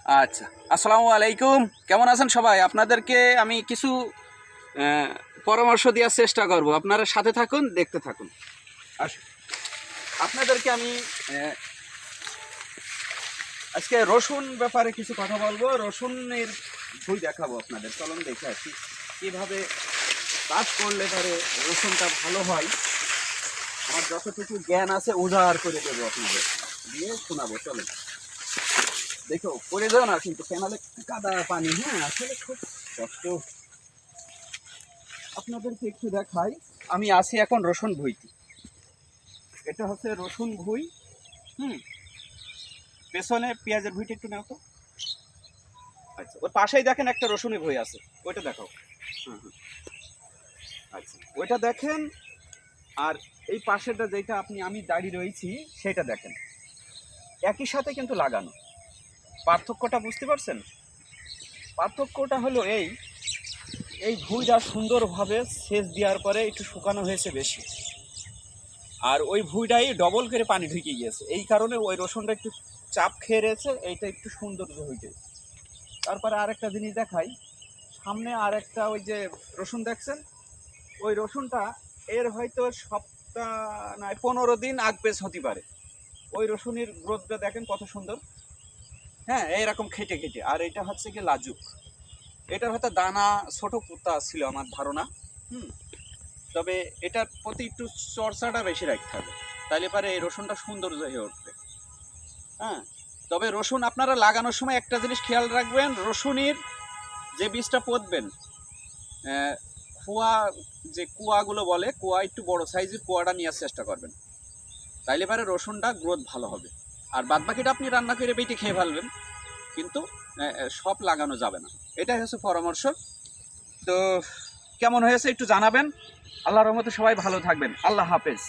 আচ্ছা, আসসালামু আলাইকুম। কেমন আছেন সবাই? আপনাদেরকে আমি কিছু পরামর্শ দেওয়ার চেষ্টা করব। আপনারা সাথে থাকুন, দেখতে থাকুন। আসুন, আপনাদেরকে আমি আজকে রসুন ব্যাপারে কিছু কথা বলবো। রসুনের বই দেখাবো আপনাদের। চলুন দেখে আসি কীভাবে কাজ করলে পরে রসুনটা ভালো হয়। আমার যতটুকু জ্ঞান আছে উজাড় করে দেবো আপনাদের, দিয়ে শোনাবো। চলুন দেখো, পড়ে যাও না কিন্তু ক্যানালে কাদা পানি। হ্যাঁ, আসলে খুব কষ্ট। আপনাদেরকে একটু দেখাই। আমি আছি এখন রসুন ভুঁইতে। এটা হচ্ছে রসুন ভুঁই। পেছনে পেঁয়াজের ভুঁইটা একটু নাও তো। আচ্ছা, ওর পাশেই দেখেন একটা রসুনের ভুঁই আছে, ওইটা দেখাও। হুম। আচ্ছা, ওইটা দেখেন। আর এই পাশেরটা যেটা আমি দাঁড়িয়ে রয়েছি সেটা দেখেন, একই সাথে কিন্তু লাগানো। পার্থক্যটা বুঝতে পারছেন? পার্থক্যটা হলো এই ভুঁইটা সুন্দরভাবে সেচ দেওয়ার পরে একটু শুকানো হয়েছে বেশি, আর ওই ভুঁইটাই ডবল করে পানি ঢুকে গিয়েছে। এই কারণে ওই রসুনটা একটু চাপ খেয়ে রয়েছে, এইটা একটু সৌন্দর্য হইতে। তারপরে আরেকটা জিনিস দেখাই। সামনে আরেকটা ওই যে রসুন দেখছেন, ওই রসুনটা এর হয়তো সপ্তাহ নয় 15 দিন আগ পেছ হতে পারে। ওই রসুনের গ্রোথটা দেখেন কত সুন্দর। হ্যাঁ, এইরকম খেটে খেটে। আর এটা হচ্ছে কি লাজুক। এটার হয়তো দানা ছোট কুত্তা ছিল আমার ধারণা। তবে এটার প্রতি একটু চর্চাটা বেশি রাখতে হবে, তাইলে পারে এই রসুনটা সৌন্দর্য হয়ে উঠবে। হ্যাঁ, তবে রসুন আপনারা লাগানোর সময় একটা জিনিস খেয়াল রাখবেন, রসুনের যে বীজটা পোঁতবেন, কুয়া, যে কুয়াগুলো বলে, কুয়া একটু বড় সাইজের কুয়াটা নেওয়ার চেষ্টা করবেন, তাইলে পারে রসুনটা গ্রোথ ভালো হবে। আর বাদ বাকিটা আপনি রান্না করে বেটে খেয়ে ফেলবেন, কিন্তু সব লাগানো যাবে না। এটাই হচ্ছে পরামর্শ। তো কেমন হয়েছে একটু জানাবেন। আল্লাহর রহমতে সবাই ভালো থাকবেন। আল্লাহ হাফেজ।